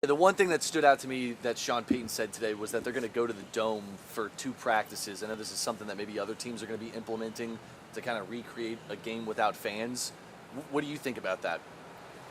The one thing that stood out to me that Sean Payton said today was that they're going to go to the Dome for 2 practices. I know this is something that maybe other teams are going to be implementing to kind of recreate a game without fans. What do you think about that?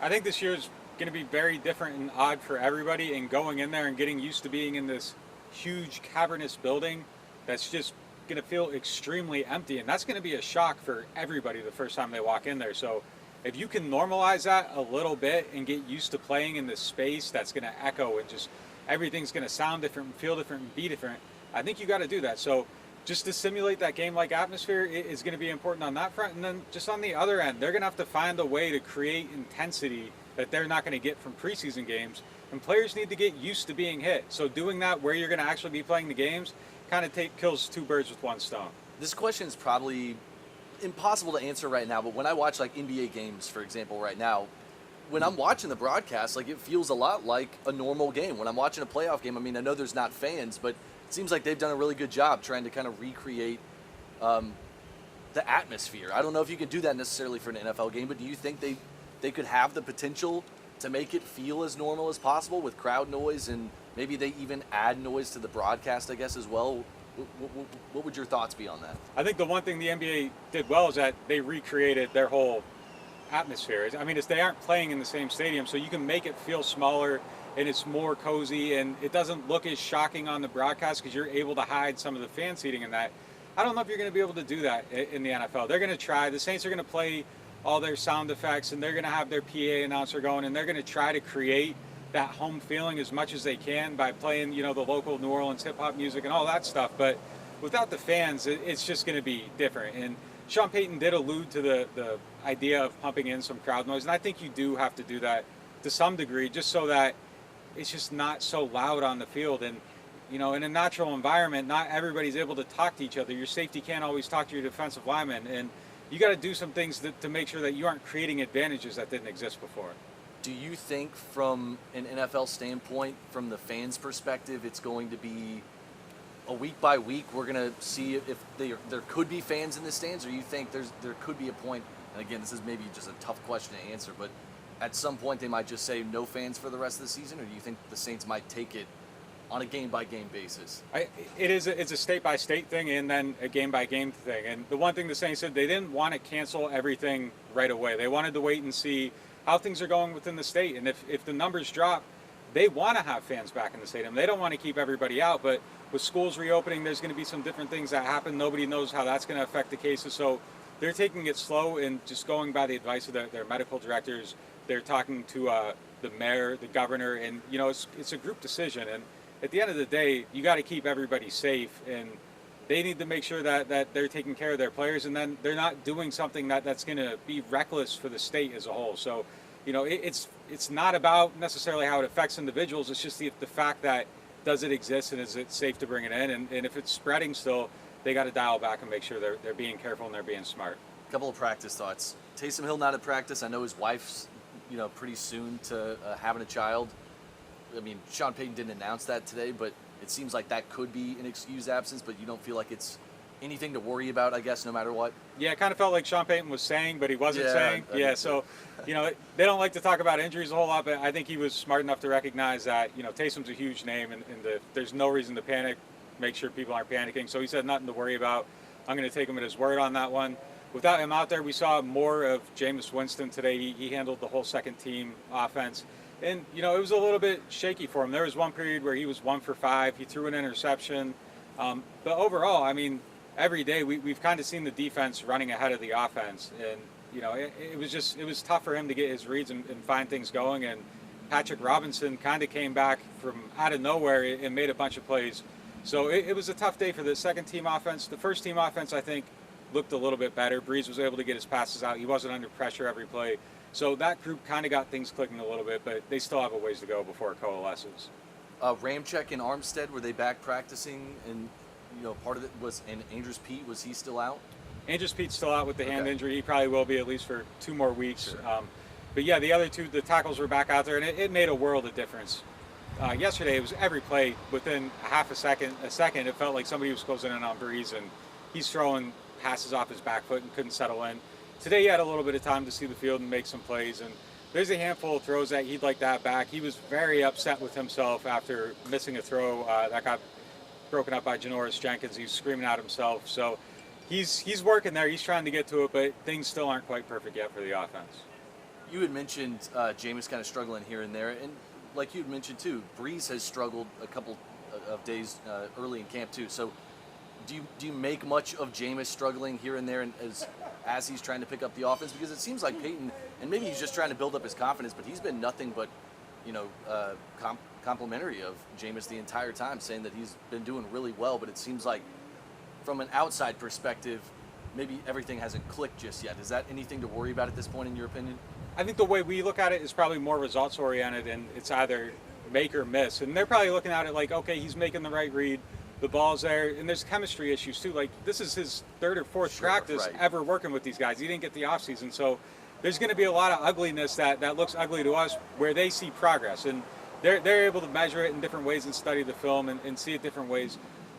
I think this year is going to be very different and odd for everybody, and going in there and getting used to being in this huge cavernous building that's just going to feel extremely empty, and that's going to be a shock for everybody the first time they walk in there. So if you can normalize that a little bit and get used to playing in this space that's going to echo and just everything's going to sound different and feel different and be different, I think you got to do that. So just to simulate that game-like atmosphere is going to be important on that front. And then just on the other end, they're going to have to find a way to create intensity that they're not going to get from preseason games. And players need to get used to being hit. So doing that where you're going to actually be playing the games kind of kills 2 birds with 1 stone. This question is probably impossible to answer right now, but when I watch like NBA games, for example, right now, when I'm watching the broadcast, like it feels a lot like a normal game. When I'm watching a playoff game, I mean, I know there's not fans, but it seems like they've done a really good job trying to kind of recreate the atmosphere. I don't know if you can do that necessarily for an NFL game, but do you think they could have the potential to make it feel as normal as possible with crowd noise, and maybe they even add noise to the broadcast, I guess, as well? What would your thoughts be on that? I think the one thing the NBA did well is that they recreated their whole atmosphere. I mean, they aren't playing in the same stadium, so you can make it feel smaller and it's more cozy, and it doesn't look as shocking on the broadcast because you're able to hide some of the fan seating in that. I don't know if you're going to be able to do that in the NFL. They're going to try. The Saints are going to play all their sound effects, and they're going to have their PA announcer going, and they're going to try to create that home feeling as much as they can by playing, the local New Orleans hip-hop music and all that stuff. But without the fans, it's just going to be different. And Sean Payton did allude to the idea of pumping in some crowd noise, and I think you do have to do that to some degree, just so that it's just not so loud on the field. And in a natural environment, not everybody's able to talk to each other. Your safety can't always talk to your defensive lineman, and you got to do some things to make sure that you aren't creating advantages that didn't exist before. Do you think from an NFL standpoint, from the fans' perspective, it's going to be a week by week we're going to see if there could be fans in the stands, or you think there could be a point, and again, this is maybe just a tough question to answer, but at some point they might just say no fans for the rest of the season, or do you think the Saints might take it on a game-by-game basis? It's a state-by-state thing and then a game-by-game thing. And the one thing the Saints said, they didn't want to cancel everything right away. They wanted to wait and see how things are going within the state. And if the numbers drop, they want to have fans back in the stadium. They don't want to keep everybody out. But with schools reopening, there's going to be some different things that happen. Nobody knows how that's going to affect the cases. So they're taking it slow and just going by the advice of their medical directors. They're talking to the mayor, the governor, and it's a group decision. And at the end of the day, you got to keep everybody safe, and they need to make sure that they're taking care of their players, and then they're not doing something that's going to be reckless for the state as a whole. So, it's not about necessarily how it affects individuals. It's just the fact that does it exist and is it safe to bring it in, and if it's spreading still, they got to dial back and make sure they're being careful and they're being smart. A couple of practice thoughts. Taysom Hill not at practice. I know his wife's pretty soon to having a child. I mean, Sean Payton didn't announce that today, but it seems like that could be an excused absence, but you don't feel like it's anything to worry about, I guess, no matter what? Yeah, it kind of felt like Sean Payton was saying, but he wasn't saying. Yeah, so, they don't like to talk about injuries a whole lot, but I think he was smart enough to recognize that, Taysom's a huge name, and there's no reason to panic, make sure people aren't panicking. So he said nothing to worry about. I'm going to take him at his word on that one. Without him out there, we saw more of Jameis Winston today. He handled the whole second-team offense. And, it was a little bit shaky for him. There was one period where he was 1 for 5. He threw an interception. But overall, I mean, every day we've kind of seen the defense running ahead of the offense. And, it was tough for him to get his reads and find things going. And Patrick Robinson kind of came back from out of nowhere and made a bunch of plays. So it was a tough day for the second-team offense. The first-team offense, I think, looked a little bit better. Breeze was able to get his passes out. He wasn't under pressure every play. So that group kind of got things clicking a little bit, but they still have a ways to go before it coalesces. Ramik and Armstead, were they back practicing? And, part of it was, and Andrews Pete, was he still out? Andrews Pete's still out with the hand injury. He probably will be at least for 2 more weeks. Sure. But yeah, the other 2, the tackles were back out there, and it made a world of difference. Yesterday, it was every play within a second, it felt like somebody was closing in on Breeze, and he's throwing passes off his back foot and couldn't settle in. Today, he had a little bit of time to see the field and make some plays, and there's a handful of throws that he'd like to have back. He was very upset with himself after missing a throw that got broken up by Janoris Jenkins. He was screaming at himself. So he's working there. He's trying to get to it, but things still aren't quite perfect yet for the offense. You had mentioned Jameis kind of struggling here and there, and like you had mentioned too, Breeze has struggled a couple of days early in camp too. So do you make much of Jameis struggling here and there, and as he's trying to pick up the offense? Because it seems like Peyton, and maybe he's just trying to build up his confidence, but he's been nothing but, complimentary of Jameis the entire time, saying that he's been doing really well. But it seems like from an outside perspective, maybe everything hasn't clicked just yet. Is that anything to worry about at this point, in your opinion? I think the way we look at it is probably more results oriented, and it's either make or miss. And they're probably looking at it like, okay, he's making the right read, the ball's there, and there's chemistry issues too. Like, this is his third or fourth practice ever working with these guys. He didn't get the offseason, so there's going to be a lot of ugliness that looks ugly to us where they see progress, and they're able to measure it in different ways and study the film and see it different ways.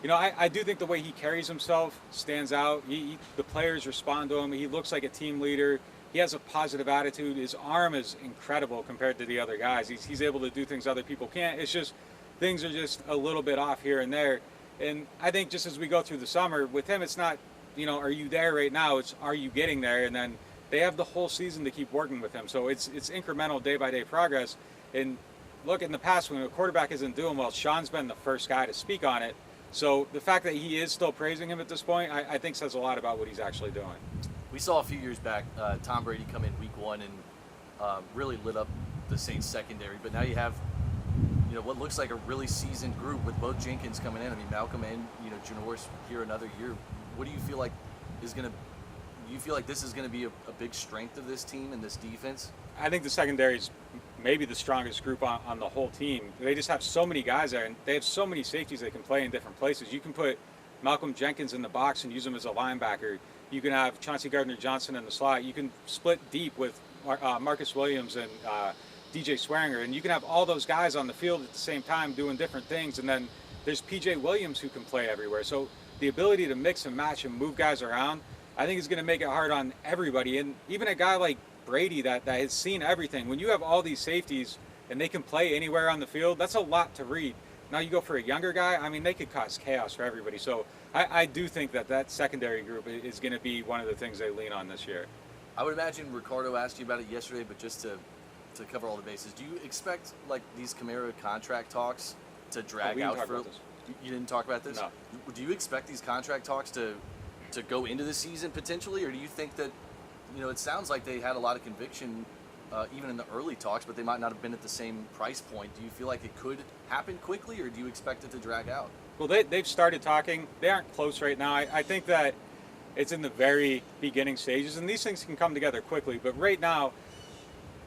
I do think the way he carries himself stands out. The players respond to him. He looks like a team leader. He has a positive attitude. His arm is incredible compared to the other guys. He's able to do things other people can't. It's just things are just a little bit off here and there. And I think just as we go through the summer, with him, it's not, are you there right now? It's, are you getting there? And then they have the whole season to keep working with him. So it's incremental day-by-day progress. And look, in the past, when a quarterback isn't doing well, Sean's been the first guy to speak on it. So the fact that he is still praising him at this point, I think says a lot about what he's actually doing. We saw a few years back Tom Brady come in week one and really lit up the Saints secondary. But now you have, what looks like a really seasoned group with both Jenkins coming in. I mean, Malcolm and, Janoris here another year. What do you feel like is going to, do you feel like this is going to be a big strength of this team and this defense? I think the secondary is maybe the strongest group on the whole team. They just have so many guys there, and they have so many safeties they can play in different places. You can put Malcolm Jenkins in the box and use him as a linebacker. You can have Chauncey Gardner-Johnson in the slot. You can split deep with Marcus Williams and DJ Swearinger, and you can have all those guys on the field at the same time doing different things. And then there's PJ Williams who can play everywhere. So the ability to mix and match and move guys around, I think is going to make it hard on everybody. And even a guy like Brady that has seen everything, when you have all these safeties and they can play anywhere on the field, that's a lot to read. Now you go for a younger guy, I mean, they could cause chaos for everybody. So I do think that secondary group is going to be one of the things they lean on this year. I would imagine Ricardo asked you about it yesterday, but just to cover all the bases, do you expect like these Kamara contract talks to drag out for? You didn't talk about this? No. Do you expect these contract talks to go into the season potentially, or do you think that, it sounds like they had a lot of conviction even in the early talks, but they might not have been at the same price point. Do you feel like it could happen quickly, or do you expect it to drag out? Well, they've started talking. They aren't close right now. I think that it's in the very beginning stages, and these things can come together quickly. But right now,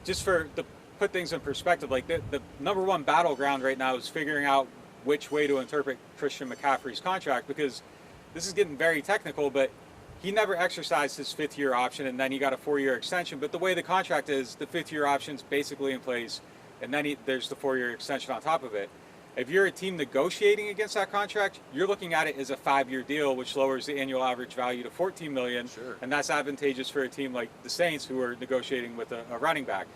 just to put things in perspective, like the number one battleground right now is figuring out which way to interpret Christian McCaffrey's contract, because this is getting very technical, but he never exercised his fifth-year option, and then he got a 4-year extension. But the way the contract is, the fifth-year option's basically in place, and then there's the 4-year extension on top of it. If you're a team negotiating against that contract, you're looking at it as a 5-year deal, which lowers the annual average value to $14 million, Sure. And that's advantageous for a team like the Saints, who are negotiating with a running back.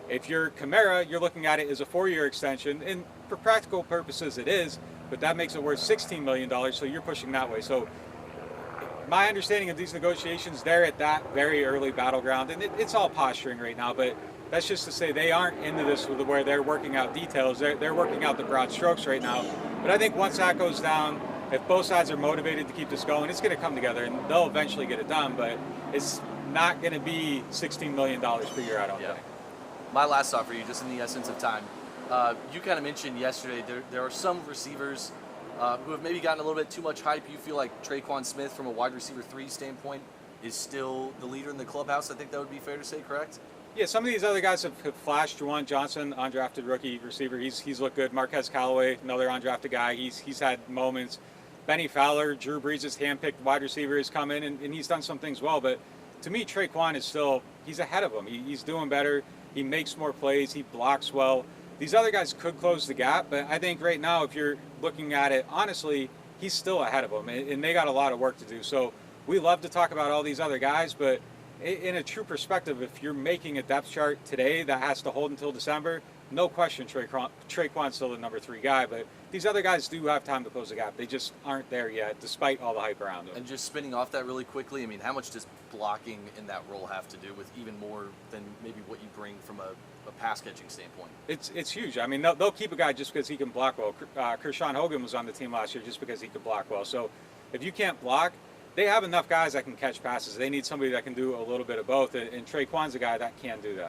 If you're Kamara, you're looking at it as a 4-year extension, and for practical purposes it is, but that makes it worth $16 million, so you're pushing that way. So my understanding of these negotiations, they're at that very early battleground, and it's all posturing right now, but that's just to say they aren't into this where they're working out details. They're working out the broad strokes right now. But I think once that goes down, if both sides are motivated to keep this going, it's going to come together, and they'll eventually get it done, but it's not going to be $16 million per year, I don't think. My last thought for you, just in the essence of time, you kind of mentioned yesterday there are some receivers who have maybe gotten a little bit too much hype. You feel like Traquan Smith, from a wide receiver 3 standpoint, is still the leader in the clubhouse. I think that would be fair to say, correct? Yeah, some of these other guys have flashed. Juwan Johnson, undrafted rookie receiver, he's looked good. Marquez Callaway, another undrafted guy, he's had moments. Benny Fowler, Drew Brees' handpicked wide receiver, has come in and he's done some things well. But to me, Traquan is still, he's ahead of him. He's doing better. He makes more plays. He blocks well. These other guys could close the gap, but I think right now, if you're looking at it honestly, he's still ahead of them, and they got a lot of work to do. So we love to talk about all these other guys, but in a true perspective, if you're making a depth chart today that has to hold until December, no question Traquan's still the number 3 guy, but these other guys do have time to close the gap. They just aren't there yet, despite all the hype around them. And just spinning off that really quickly, I mean, how much does blocking in that role have to do with even more than maybe what you bring from a pass catching standpoint? It's huge. I mean, they'll keep a guy just because he can block well. Kershawn Hogan was on the team last year just because he could block well. So if you can't block, they have enough guys that can catch passes. They need somebody that can do a little bit of both, and Traquan's a guy that can do that.